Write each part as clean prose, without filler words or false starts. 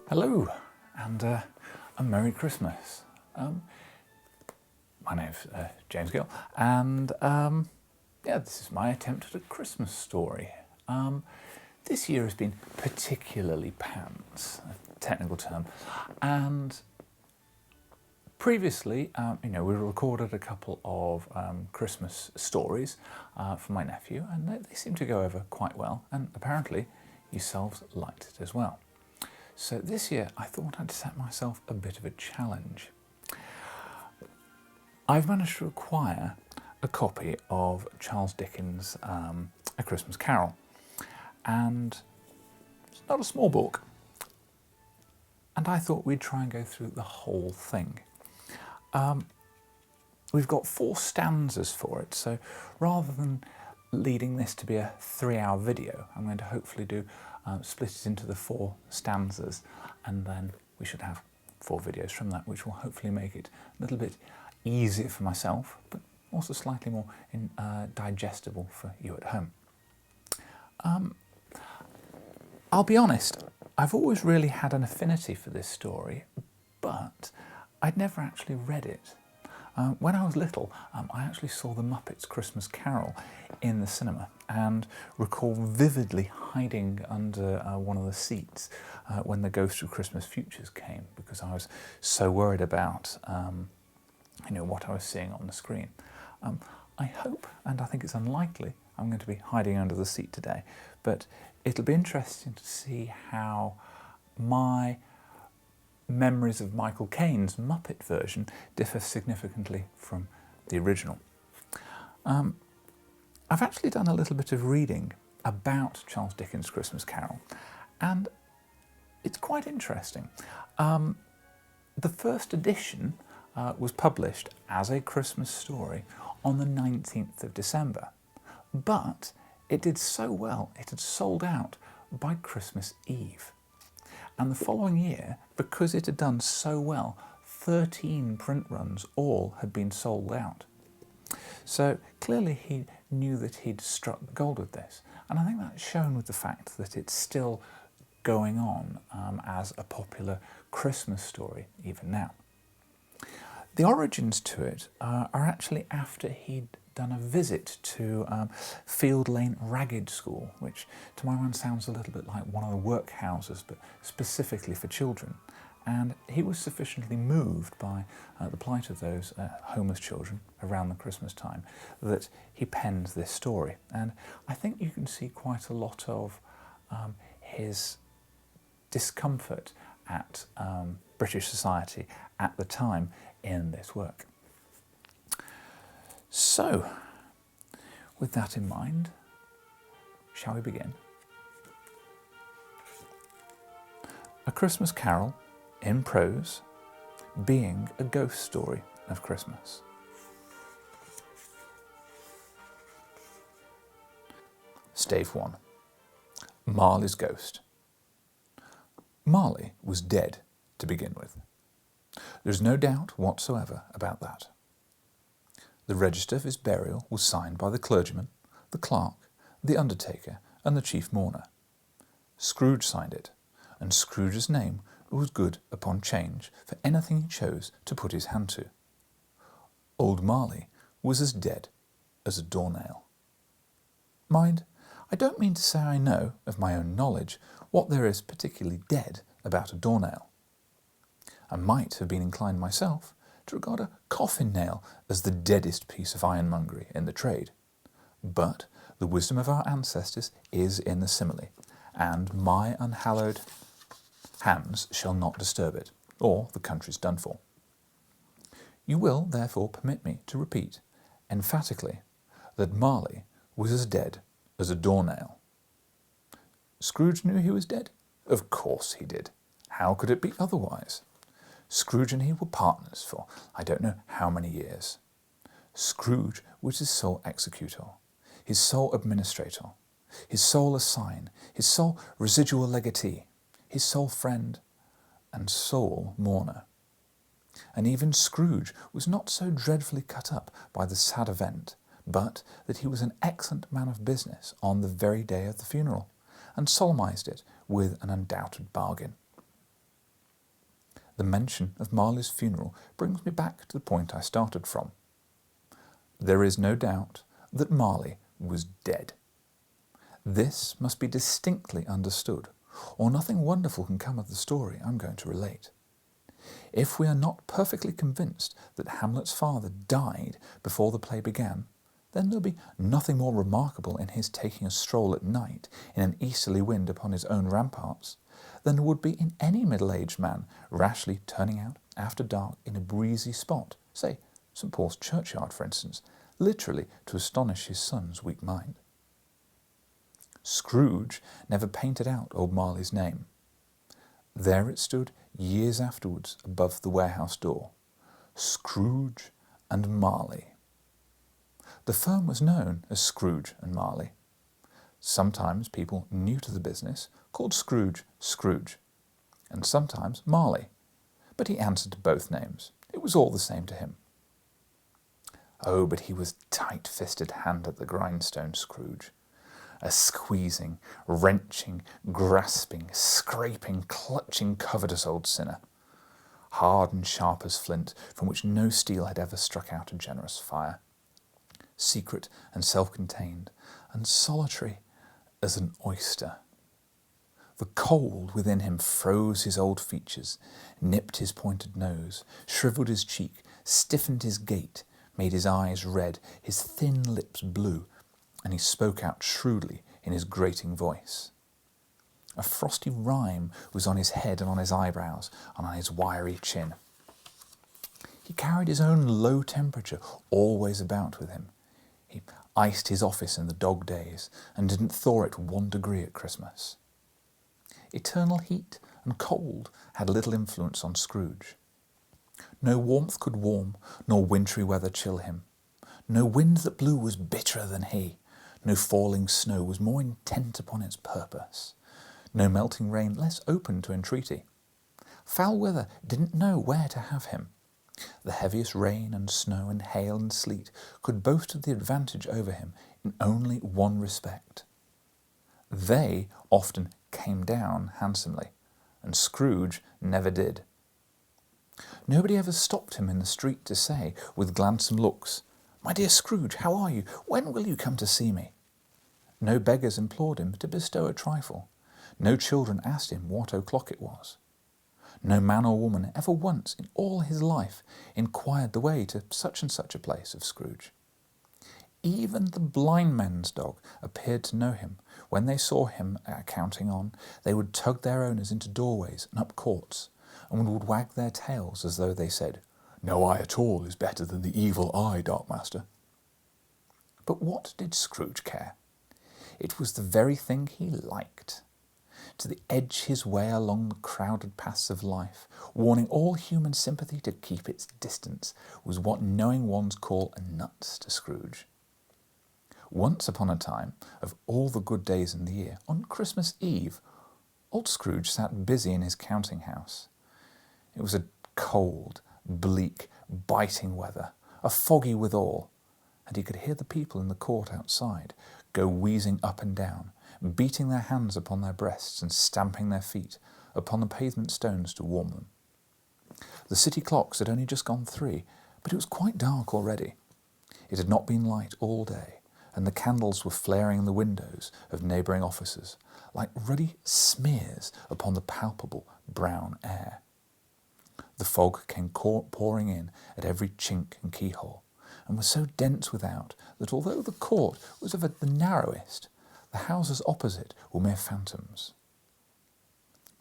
Hello and a Merry Christmas. My name's James Gill and this is my attempt at a Christmas story. This year has been particularly pants, a technical term, and previously we recorded a couple of Christmas stories for my nephew, and they seem to go over quite well, and apparently yourselves liked it as well. So this year I thought I'd set myself a bit of a challenge. I've managed to acquire a copy of Charles Dickens' A Christmas Carol, and it's not a small book, and I thought we'd try and go through the whole thing. We've got 4 stanzas for it, so rather than leading this to be a 3-hour video, I'm going to hopefully split it into the 4 stanzas, and then we should have 4 videos from that, which will hopefully make it a little bit easier for myself, but also slightly more digestible for you at home. I'll be honest, I've always really had an affinity for this story, but I'd never actually read it. When I was little, I actually saw the Muppets Christmas Carol in the cinema and recall vividly hiding under one of the seats when the Ghost of Christmas Futures came, because I was so worried about what I was seeing on the screen. I hope, and I think it's unlikely, I'm going to be hiding under the seat today, but it'll be interesting to see how my memories of Michael Caine's Muppet version differ significantly from the original. I've actually done a little bit of reading about Charles Dickens' Christmas Carol, and it's quite interesting. The first edition was published as a Christmas story on the 19th of December, but it did so well it had sold out by Christmas Eve. And the following year, because it had done so well, 13 print runs all had been sold out. So clearly he knew that he'd struck gold with this, and I think that's shown with the fact that it's still going on as a popular Christmas story even now. The origins to it are actually after he'd done a visit to Field Lane Ragged School, which to my mind sounds a little bit like one of the workhouses, but specifically for children. And he was sufficiently moved by the plight of those homeless children around the Christmas time that he penned this story. And I think you can see quite a lot of his discomfort at British society at the time in this work. So, with that in mind, shall we begin? A Christmas Carol in prose, being a ghost story of Christmas. Stave 1. Marley's Ghost. Marley was dead to begin with. There's no doubt whatsoever about that. The register of his burial was signed by the clergyman, the clerk, the undertaker, and the chief mourner. Scrooge signed it, and Scrooge's name was good upon change for anything he chose to put his hand to. Old Marley was as dead as a doornail. Mind, I don't mean to say I know, of my own knowledge, what there is particularly dead about a doornail. I might have been inclined myself to regard a coffin nail as the deadest piece of ironmongery in the trade. But the wisdom of our ancestors is in the simile, and my unhallowed hands shall not disturb it, or the country's done for. You will therefore permit me to repeat, emphatically, that Marley was as dead as a doornail. Scrooge knew he was dead? Of course he did. How could it be otherwise? Scrooge and he were partners for I don't know how many years. Scrooge was his sole executor, his sole administrator, his sole assign, his sole residual legatee, his sole friend and sole mourner. And even Scrooge was not so dreadfully cut up by the sad event, but that he was an excellent man of business on the very day of the funeral, and solemnized it with an undoubted bargain. The mention of Marley's funeral brings me back to the point I started from. There is no doubt that Marley was dead. This must be distinctly understood, or nothing wonderful can come of the story I'm going to relate. If we are not perfectly convinced that Hamlet's father died before the play began, then there'll be nothing more remarkable in his taking a stroll at night in an easterly wind upon his own ramparts than there would be in any middle-aged man rashly turning out after dark in a breezy spot, say St. Paul's churchyard for instance, literally to astonish his son's weak mind. Scrooge never painted out old Marley's name. There it stood years afterwards above the warehouse door, Scrooge and Marley. The firm was known as Scrooge and Marley. Sometimes people new to the business called Scrooge Scrooge, and sometimes Marley, but he answered to both names. It was all the same to him. Oh, but he was tight-fisted hand at the grindstone, Scrooge. A squeezing, wrenching, grasping, scraping, clutching, covetous old sinner, hard and sharp as flint, from which no steel had ever struck out a generous fire, secret and self-contained, and solitary as an oyster. The cold within him froze his old features, nipped his pointed nose, shrivelled his cheek, stiffened his gait, made his eyes red, his thin lips blue, and he spoke out shrewdly in his grating voice. A frosty rime was on his head and on his eyebrows and on his wiry chin. He carried his own low temperature always about with him. He iced his office in the dog days and didn't thaw it 1 degree at Christmas. Eternal heat and cold had little influence on Scrooge. No warmth could warm, nor wintry weather chill him. No wind that blew was bitterer than he. No falling snow was more intent upon its purpose. No melting rain less open to entreaty. Foul weather didn't know where to have him. The heaviest rain and snow and hail and sleet could boast of the advantage over him in only one respect. They often came down handsomely, and Scrooge never did. Nobody ever stopped him in the street to say, with gladsome looks, "My dear Scrooge, how are you? When will you come to see me?" No beggars implored him to bestow a trifle. No children asked him what o'clock it was. No man or woman ever once in all his life inquired the way to such and such a place of Scrooge. Even the blind men's dog appeared to know him. When they saw him counting on, they would tug their owners into doorways and up courts, and would wag their tails as though they said, "No eye at all is better than the evil eye, dark master." But what did Scrooge care? It was the very thing he liked. To edge his way along the crowded paths of life, warning all human sympathy to keep its distance, was what knowing ones call a nut to Scrooge. Once upon a time, of all the good days in the year, on Christmas Eve, old Scrooge sat busy in his counting house. It was a cold, bleak, biting weather, a foggy withal, and he could hear the people in the court outside go wheezing up and down, beating their hands upon their breasts and stamping their feet upon the pavement stones to warm them. The city clocks had only just gone 3, but it was quite dark already. It had not been light all day, and the candles were flaring in the windows of neighbouring offices, like ruddy smears upon the palpable brown air. The fog came pouring in at every chink and keyhole, and was so dense without that although the court was of the narrowest, the houses opposite were mere phantoms.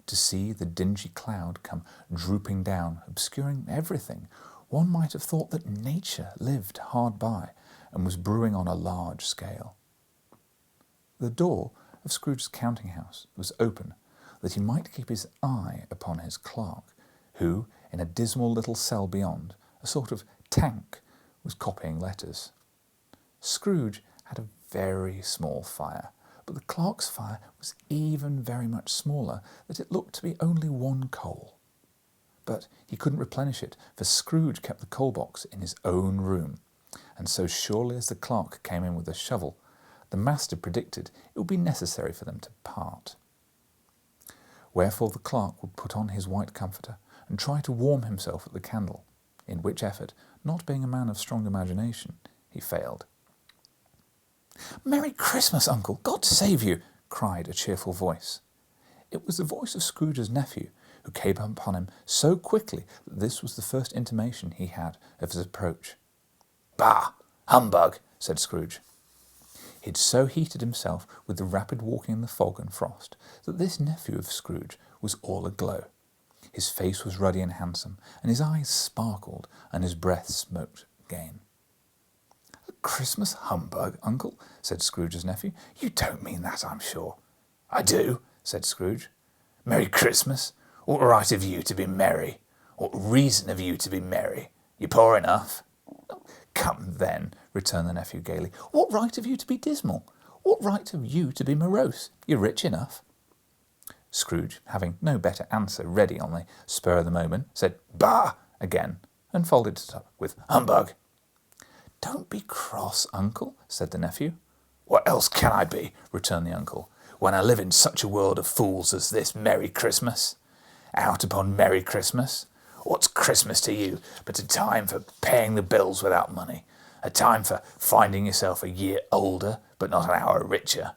To see the dingy cloud come drooping down, obscuring everything, one might have thought that nature lived hard by and was brewing on a large scale. The door of Scrooge's counting house was open, that he might keep his eye upon his clerk, who, in a dismal little cell beyond, a sort of tank, was copying letters. Scrooge had a very small fire, but the clerk's fire was even very much smaller, that it looked to be only 1 coal. But he couldn't replenish it, for Scrooge kept the coal box in his own room, and so surely as the clerk came in with a shovel, the master predicted it would be necessary for them to part. Wherefore the clerk would put on his white comforter and tried to warm himself at the candle, in which effort, not being a man of strong imagination, he failed. "Merry Christmas, uncle! God save you!" cried a cheerful voice. It was the voice of Scrooge's nephew, who came upon him so quickly that this was the first intimation he had of his approach. "Bah! Humbug!" said Scrooge. He had so heated himself with the rapid walking in the fog and frost that this nephew of Scrooge was all aglow. His face was ruddy and handsome, and his eyes sparkled, and his breath smoked again. "A Christmas humbug, uncle?" said Scrooge's nephew. "You don't mean that, I'm sure." "I do," said Scrooge. "Merry Christmas! What right have you to be merry? What reason have you to be merry? You're poor enough." "Come, then," returned the nephew gaily. "What right have you to be dismal? What right have you to be morose? You're rich enough." Scrooge, having no better answer ready on the spur of the moment, said "Bah!" again, and followed it up with "Humbug!" "Don't be cross, uncle," said the nephew. "What else can I be," returned the uncle, "when I live in such a world of fools as this Merry Christmas? Out upon Merry Christmas! What's Christmas to you but a time for paying the bills without money, a time for finding yourself a year older but not an hour richer,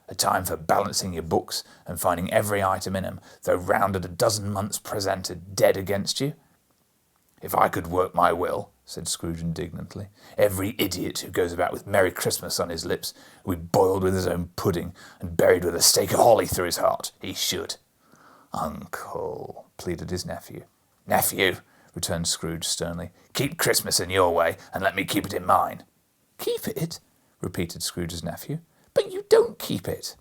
a time for balancing your books and finding every item in them, though rounded a dozen months presented, dead against you? If I could work my will," said Scrooge indignantly, "every idiot who goes about with Merry Christmas on his lips would be boiled with his own pudding and buried with a stake of holly through his heart. He should." "Uncle," pleaded his nephew. "Nephew," returned Scrooge sternly, "keep Christmas in your way, and let me keep it in mine." "Keep it?" repeated Scrooge's nephew. "But you don't keep it."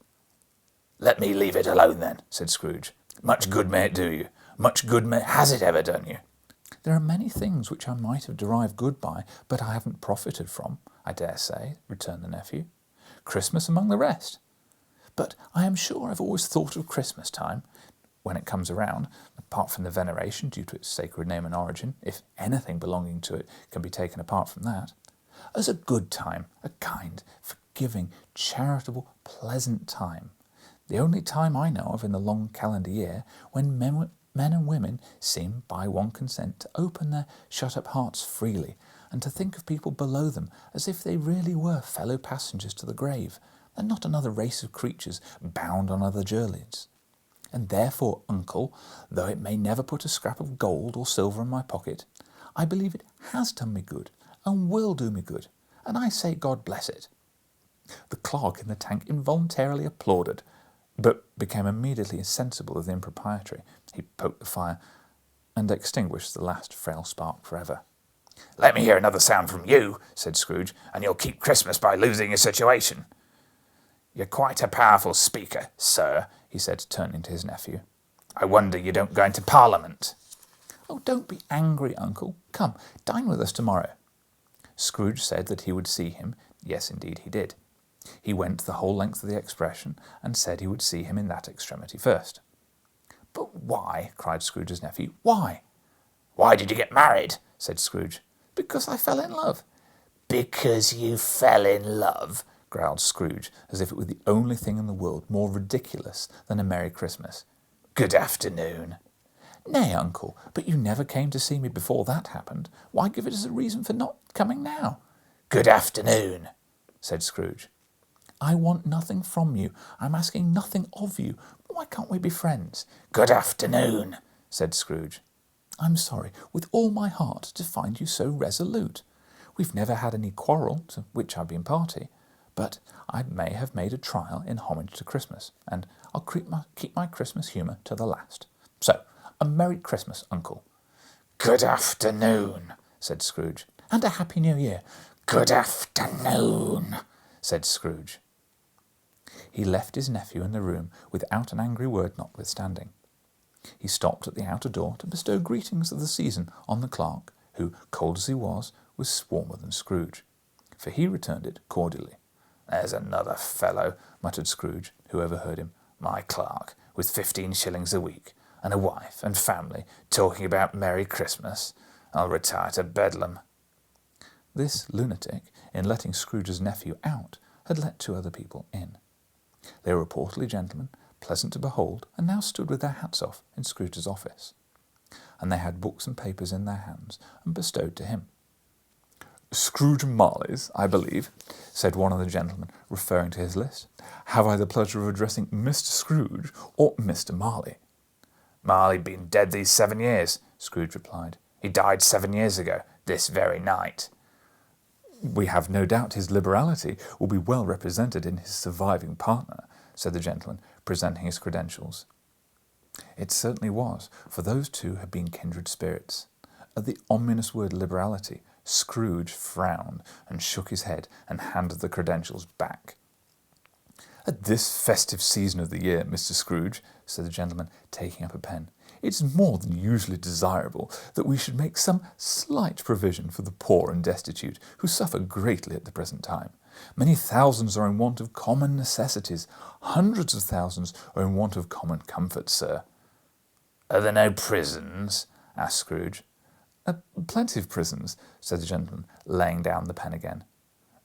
"Let me leave it alone, then," said Scrooge. "Much good may it do you. Much good has it ever done you?" "There are many things which I might have derived good by, but I haven't profited from, I dare say," returned the nephew. "Christmas among the rest. But I am sure I've always thought of Christmas time, when it comes around, apart from the veneration due to its sacred name and origin, if anything belonging to it can be taken apart from that, as a good time, a kind, forgiving, charitable, pleasant time, the only time I know of in the long calendar year when men and women seem by one consent to open their shut-up hearts freely and to think of people below them as if they really were fellow passengers to the grave, and not another race of creatures bound on other journeys. And therefore, uncle, though it may never put a scrap of gold or silver in my pocket, I believe it has done me good, and will do me good, and I say God bless it." The clerk in the tank involuntarily applauded, but became immediately sensible of the impropriety. He poked the fire, and extinguished the last frail spark forever. "Let me hear another sound from you," said Scrooge, "and you'll keep Christmas by losing your situation." "You're quite a powerful speaker, sir," he said, turning to his nephew. "I wonder you don't go into Parliament." "Oh, don't be angry, uncle. Come, dine with us tomorrow." Scrooge said that he would see him. Yes, indeed, he did. He went the whole length of the expression, and said he would see him in that extremity first. "But why?" cried Scrooge's nephew. "Why?" "Why did you get married?" said Scrooge. "Because I fell in love." "Because you fell in love?" growled Scrooge, as if it were the only thing in the world more ridiculous than a Merry Christmas. "Good afternoon." "Nay, uncle, but you never came to see me before that happened. Why give it as a reason for not coming now?" "Good afternoon," said Scrooge. "I want nothing from you. I'm asking nothing of you. Why can't we be friends?" "Good afternoon," said Scrooge. "I'm sorry, with all my heart, to find you so resolute. We've never had any quarrel, to which I've been party, but I may have made a trial in homage to Christmas, and I'll keep my Christmas humour to the last. So, a Merry Christmas, uncle." "Good afternoon," said Scrooge. "And a Happy New Year." "Good afternoon," said Scrooge. He left his nephew in the room without an angry word notwithstanding. He stopped at the outer door to bestow greetings of the season on the clerk, who, cold as he was warmer than Scrooge, for he returned it cordially. "There's another fellow," muttered Scrooge, who overheard him. "My clerk, with 15 shillings a week, and a wife and family, talking about Merry Christmas. I'll retire to Bedlam." This lunatic, in letting Scrooge's nephew out, had let 2 other people in. They were portly gentlemen, pleasant to behold, and now stood with their hats off in Scrooge's office. and they had books and papers in their hands and bestowed to him. "Scrooge and Marley's, I believe," said one of the gentlemen, referring to his list. "Have I the pleasure of addressing Mr. Scrooge or Mr. Marley?" "Marley been dead these 7 years," Scrooge replied. "He died 7 years ago, this very night." "We have no doubt his liberality will be well represented in his surviving partner," said the gentleman, presenting his credentials. It certainly was, for those two had been kindred spirits. At the ominous word liberality, Scrooge frowned and shook his head and handed the credentials back. "At this festive season of the year, Mr. Scrooge," said the gentleman, taking up a pen, "it's more than usually desirable that we should make some slight provision for the poor and destitute, who suffer greatly at the present time. Many thousands are in want of common necessities. Hundreds of thousands are in want of common comforts, sir." "Are there no prisons?" asked Scrooge. Plenty of prisons," said the gentleman, laying down the pen again.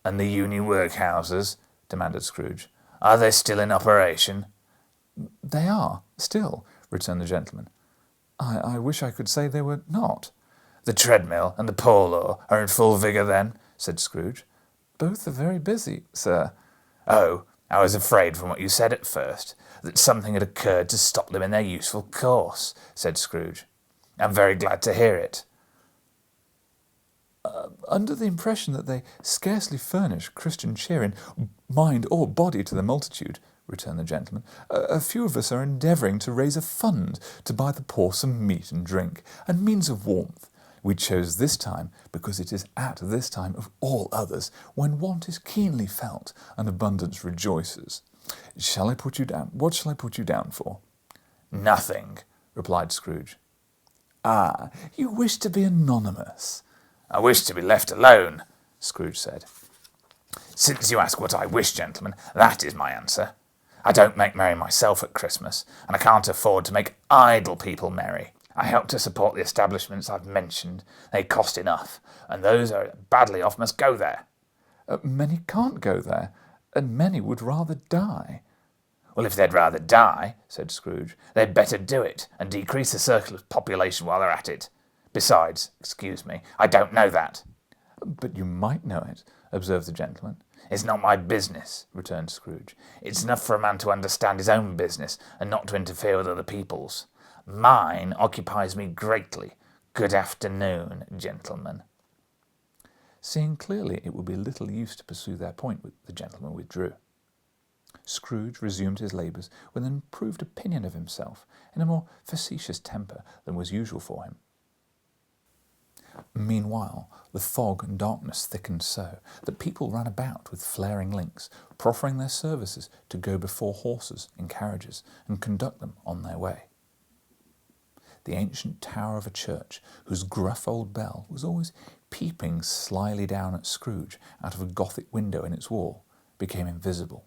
"And the uni workhouses?" demanded Scrooge. "Are they still in operation?" "They are, still," returned the gentleman. I wish I could say they were not." "The treadmill and the poor law are in full vigour then?" said Scrooge. "Both are very busy, sir." "Oh, I was afraid from what you said at first that something had occurred to stop them in their useful course," said Scrooge. "I'm very glad to hear it." Under the impression that they scarcely furnish Christian cheer in mind or body to the multitude," returned the gentleman, "a few of us are endeavouring to raise a fund to buy the poor some meat and drink, and means of warmth. We chose this time because it is at this time of all others when want is keenly felt and abundance rejoices. Shall I put you down? What shall I put you down for?" "Nothing," replied Scrooge. "Ah, you wish to be anonymous." "I wish to be left alone," Scrooge said. "Since you ask what I wish, gentlemen, that is my answer. I don't make merry myself at Christmas, and I can't afford to make idle people merry. I help to support the establishments I've mentioned. They cost enough, and those who are badly off must go there." "Many can't go there, and many would rather die." "Well, if they'd rather die," said Scrooge, "they'd better do it, and decrease the circle of population while they're at it. Besides, excuse me, I don't know that." "But you might know it," observed the gentleman. "It's not my business," returned Scrooge. "It's enough for a man to understand his own business and not to interfere with other people's. Mine occupies me greatly. Good afternoon, gentlemen." Seeing clearly it would be little use to pursue their point, the gentleman withdrew. Scrooge resumed his labours with an improved opinion of himself, in a more facetious temper than was usual for him. Meanwhile, the fog and darkness thickened so that people ran about with flaring links, proffering their services to go before horses in carriages and conduct them on their way. The ancient tower of a church, whose gruff old bell was always peeping slyly down at Scrooge out of a Gothic window in its wall, became invisible,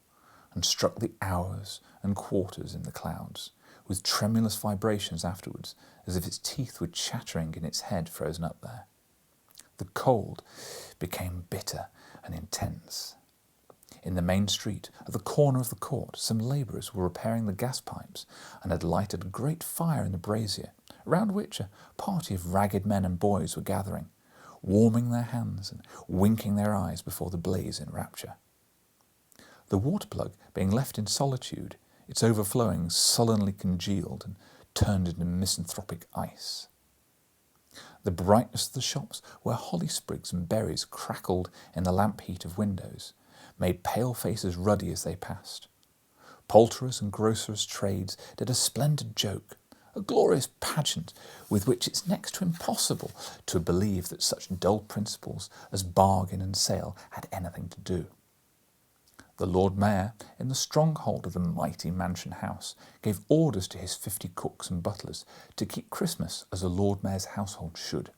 and struck the hours and quarters in the clouds, with tremulous vibrations afterwards, as if its teeth were chattering in its head frozen up there. The cold became bitter and intense. In the main street, at the corner of the court, some labourers were repairing the gas pipes and had lighted a great fire in the brazier, round which a party of ragged men and boys were gathering, warming their hands and winking their eyes before the blaze in rapture. The water plug being left in solitude, its overflowing sullenly congealed and turned into misanthropic ice. The brightness of the shops, where holly sprigs and berries crackled in the lamp heat of windows, made pale faces ruddy as they passed. Poulterers' and grocers' trades did a splendid joke, a glorious pageant with which it's next to impossible to believe that such dull principles as bargain and sale had anything to do. The Lord Mayor, in the stronghold of the mighty mansion house, gave orders to his 50 cooks and butlers to keep Christmas as a Lord Mayor's household should.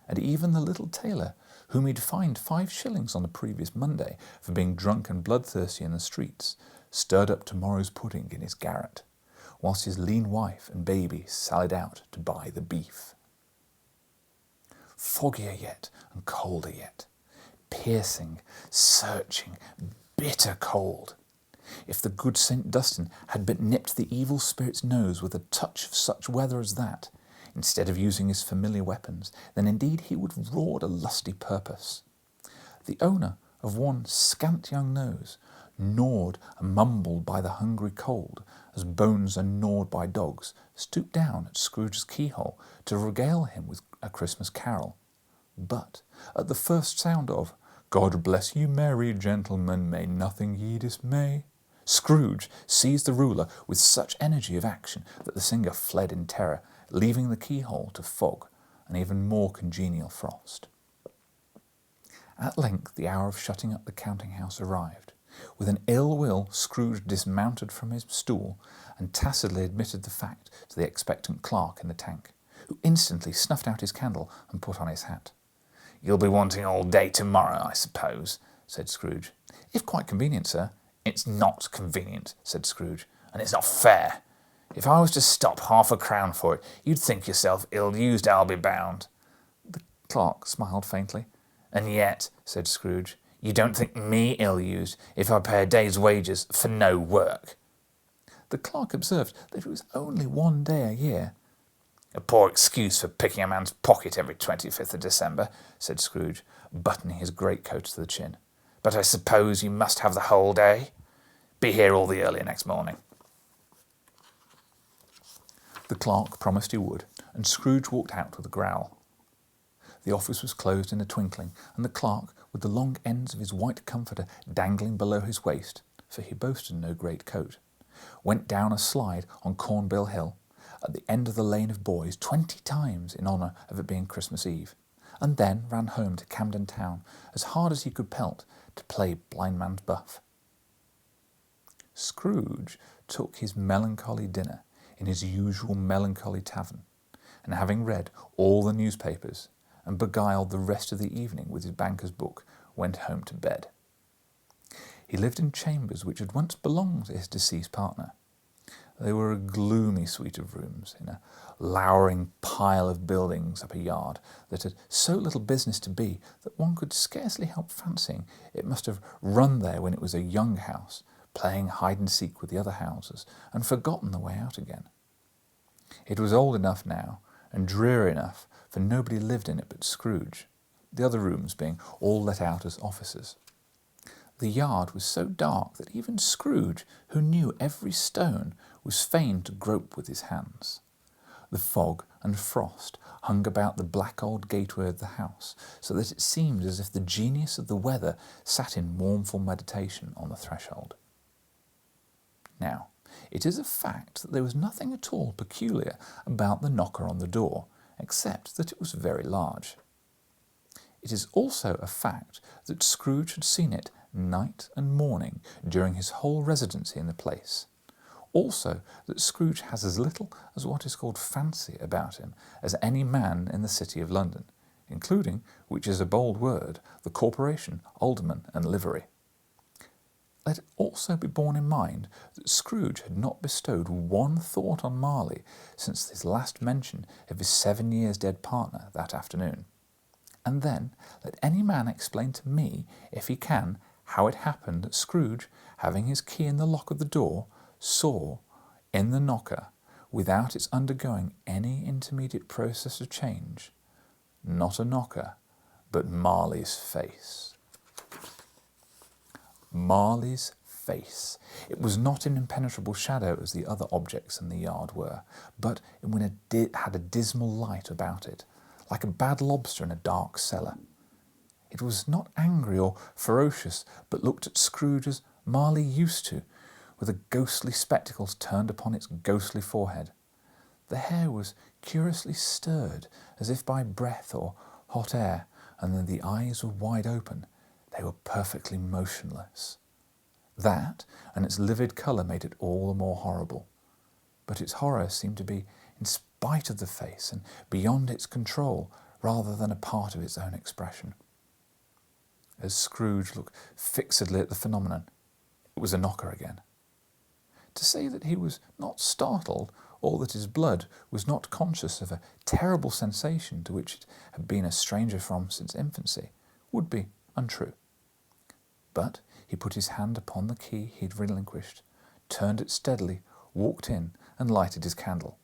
And even the little tailor, whom he'd fined 5 shillings on the previous Monday for being drunk and bloodthirsty in the streets, stirred up tomorrow's pudding in his garret, whilst his lean wife and baby sallied out to buy the beef. Foggier yet and colder yet, piercing, searching, bitter cold. If the good St. Dunstan had but nipped the evil spirit's nose with a touch of such weather as that, instead of using his familiar weapons, then indeed he would have roared a lusty purpose. The owner of one scant young nose, gnawed and mumbled by the hungry cold, as bones are gnawed by dogs, stooped down at Scrooge's keyhole to regale him with a Christmas carol. But at the first sound of "God bless you, merry gentlemen, may nothing ye dismay," Scrooge seized the ruler with such energy of action that the singer fled in terror, leaving the keyhole to fog and even more congenial frost. At length the hour of shutting up the counting-house arrived. With an ill will, Scrooge dismounted from his stool and tacitly admitted the fact to the expectant clerk in the tank, who instantly snuffed out his candle and put on his hat. "You'll be wanting all day tomorrow, I suppose," said Scrooge. "If quite convenient, sir." "It's not convenient," said Scrooge, "and it's not fair. If I was to stop half a crown for it, you'd think yourself ill-used, I'll be bound." The clerk smiled faintly. "And yet," said Scrooge, "you don't think me ill-used if I pay a day's wages for no work." The clerk observed that it was only 1 day a year. "A poor excuse for picking a man's pocket every 25th of December," said Scrooge, buttoning his greatcoat to the chin. "But I suppose you must have the whole day? Be here all the earlier next morning." The clerk promised he would, and Scrooge walked out with a growl. The office was closed in a twinkling, and the clerk, with the long ends of his white comforter dangling below his waist, for he boasted no great coat, went down a slide on Cornbill Hill, at the end of the lane of boys 20 times in honour of it being Christmas Eve, and then ran home to Camden Town as hard as he could pelt to play blindman's buff. Scrooge took his melancholy dinner in his usual melancholy tavern, and having read all the newspapers and beguiled the rest of the evening with his banker's book, went home to bed. He lived in chambers which had once belonged to his deceased partner. They were a gloomy suite of rooms in a lowering pile of buildings up a yard that had so little business to be that one could scarcely help fancying it must have run there when it was a young house, playing hide-and-seek with the other houses, and forgotten the way out again. It was old enough now, and dreary enough, for nobody lived in it but Scrooge, the other rooms being all let out as offices. The yard was so dark that even Scrooge, who knew every stone, was fain to grope with his hands. The fog and frost hung about the black old gateway of the house, so that it seemed as if the genius of the weather sat in mournful meditation on the threshold. Now, it is a fact that there was nothing at all peculiar about the knocker on the door, except that it was very large. It is also a fact that Scrooge had seen it night and morning during his whole residency in the place. Also that Scrooge has as little as what is called fancy about him as any man in the city of London, including, which is a bold word, the corporation, alderman and livery. Let it also be borne in mind that Scrooge had not bestowed one thought on Marley since his last mention of his 7 years dead partner that afternoon. And then let any man explain to me, if he can, how it happened that Scrooge, having his key in the lock of the door, saw, in the knocker, without its undergoing any intermediate process of change, not a knocker, but Marley's face. Marley's face. It was not an impenetrable shadow as the other objects in the yard were, but it had a dismal light about it, like a bad lobster in a dark cellar. It was not angry or ferocious, but looked at Scrooge as Marley used to, with the ghostly spectacles turned upon its ghostly forehead. The hair was curiously stirred, as if by breath or hot air, and then the eyes were wide open. They were perfectly motionless. That, and its livid colour, made it all the more horrible. But its horror seemed to be in spite of the face and beyond its control, rather than a part of its own expression. As Scrooge looked fixedly at the phenomenon, it was a knocker again. To say that he was not startled, or that his blood was not conscious of a terrible sensation to which it had been a stranger from since infancy, would be untrue. But he put his hand upon the key he had relinquished, turned it steadily, walked in, and lighted his candle.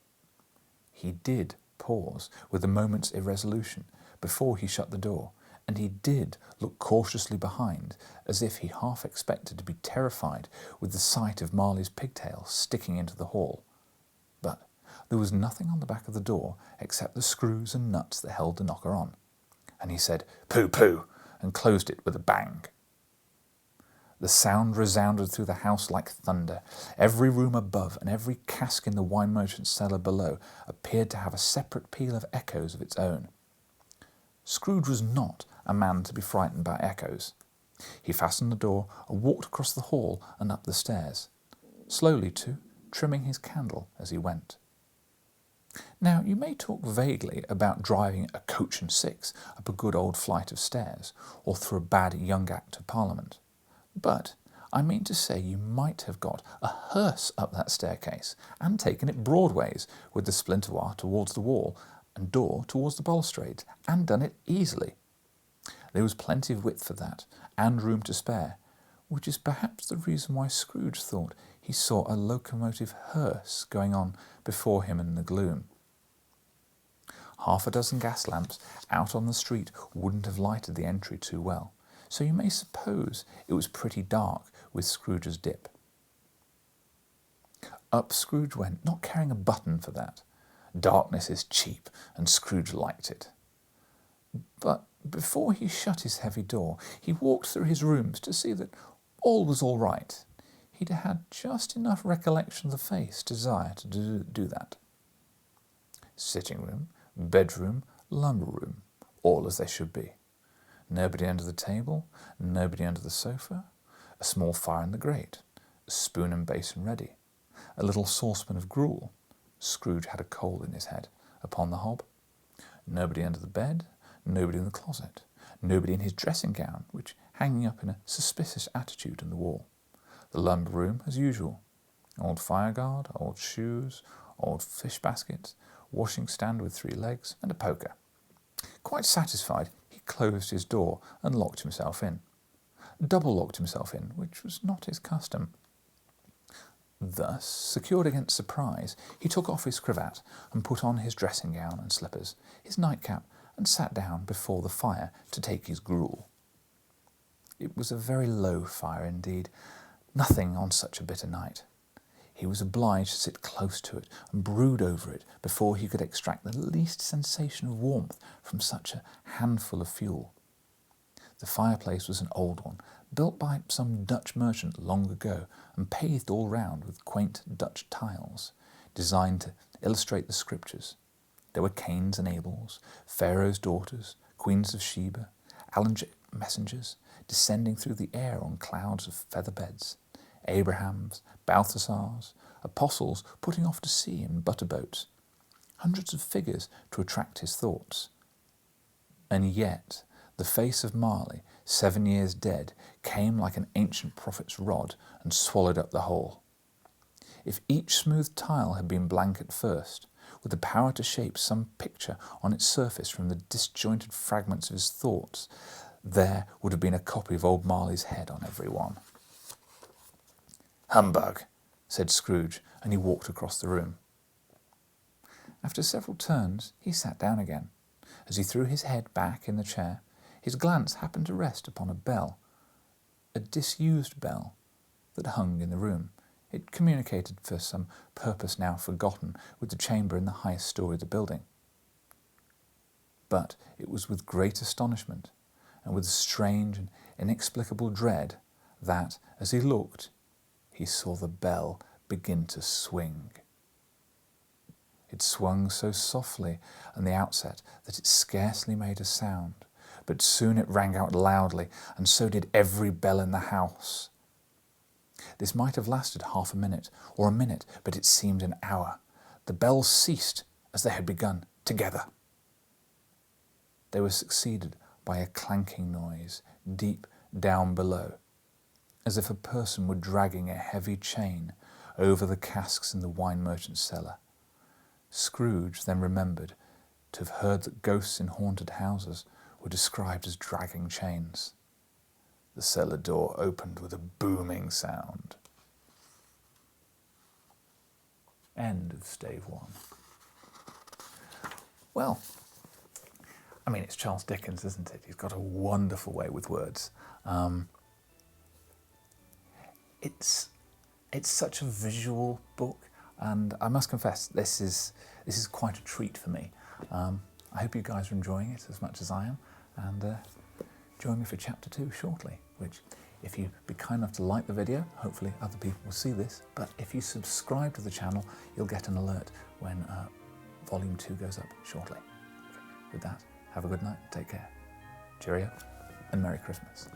He did pause with a moment's irresolution before he shut the door, and he did look cautiously behind, as if he half expected to be terrified with the sight of Marley's pigtails sticking into the hall. But there was nothing on the back of the door except the screws and nuts that held the knocker on, and he said, "Pooh, pooh," and closed it with a bang. The sound resounded through the house like thunder. Every room above and every cask in the wine merchant's cellar below appeared to have a separate peal of echoes of its own. Scrooge was not a man to be frightened by echoes. He fastened the door and walked across the hall and up the stairs, slowly too, trimming his candle as he went. Now, you may talk vaguely about driving a coach and six up a good old flight of stairs, or through a bad young Act of Parliament. But I mean to say you might have got a hearse up that staircase and taken it broadways with the splinter wire towards the wall and door towards the balustrade, and done it easily. There was plenty of width for that, and room to spare, which is perhaps the reason why Scrooge thought he saw a locomotive hearse going on before him in the gloom. Half a dozen gas lamps out on the street wouldn't have lighted the entry too well, so you may suppose it was pretty dark with Scrooge's dip. Up Scrooge went, not caring a button for that. Darkness is cheap, and Scrooge liked it. But before he shut his heavy door, he walked through his rooms to see that all was all right. He'd had just enough recollection of the face to desire to do that. Sitting room, bedroom, lumber room, all as they should be. Nobody under the table, nobody under the sofa, a small fire in the grate, a spoon and basin ready, a little saucepan of gruel. Scrooge had a coal in his head, upon the hob. Nobody under the bed, nobody in the closet, nobody in his dressing gown, which hanging up in a suspicious attitude on the wall. The lumber room as usual. Old fireguard, old shoes, old fish baskets, washing stand with 3 legs, and a poker. Quite satisfied, he closed his door and locked himself in. Double locked himself in, which was not his custom. Thus, secured against surprise, he took off his cravat and put on his dressing gown and slippers, his nightcap, and sat down before the fire to take his gruel. It was a very low fire indeed, nothing on such a bitter night. He was obliged to sit close to it and brood over it before he could extract the least sensation of warmth from such a handful of fuel. The fireplace was an old one, built by some Dutch merchant long ago and pathed all round with quaint Dutch tiles, designed to illustrate the scriptures. There were Cains and Abels, Pharaoh's daughters, queens of Sheba, angelic messengers, descending through the air on clouds of feather beds, Abrahams, Balthasars, apostles putting off to sea in butter boats, hundreds of figures to attract his thoughts. And yet the face of Marley, 7 years dead, came like an ancient prophet's rod and swallowed up the whole. If each smooth tile had been blank at first, with the power to shape some picture on its surface from the disjointed fragments of his thoughts, there would have been a copy of old Marley's head on every one. "Humbug," said Scrooge, and he walked across the room. After several turns, he sat down again. As he threw his head back in the chair, his glance happened to rest upon a bell, a disused bell that hung in the room. It communicated for some purpose now forgotten with the chamber in the highest story of the building. But it was with great astonishment and with a strange and inexplicable dread that, as he looked, he saw the bell begin to swing. It swung so softly at the outset that it scarcely made a sound, but soon it rang out loudly, and so did every bell in the house. This might have lasted half a minute or a minute, but it seemed an hour. The bells ceased as they had begun, together. They were succeeded by a clanking noise deep down below, as if a person were dragging a heavy chain over the casks in the wine merchant's cellar. Scrooge then remembered to have heard that ghosts in haunted houses were described as dragging chains. The cellar door opened with a booming sound. End of Stave 1. Well, I mean, it's Charles Dickens, isn't it? He's got a wonderful way with words. It's such a visual book, and I must confess, this is quite a treat for me. I hope you guys are enjoying it as much as I am, and join me for chapter 2 shortly, which, if you be kind enough to like the video, hopefully other people will see this, but if you subscribe to the channel, you'll get an alert when volume 2 goes up shortly. With that, have a good night, take care, cheerio, and Merry Christmas.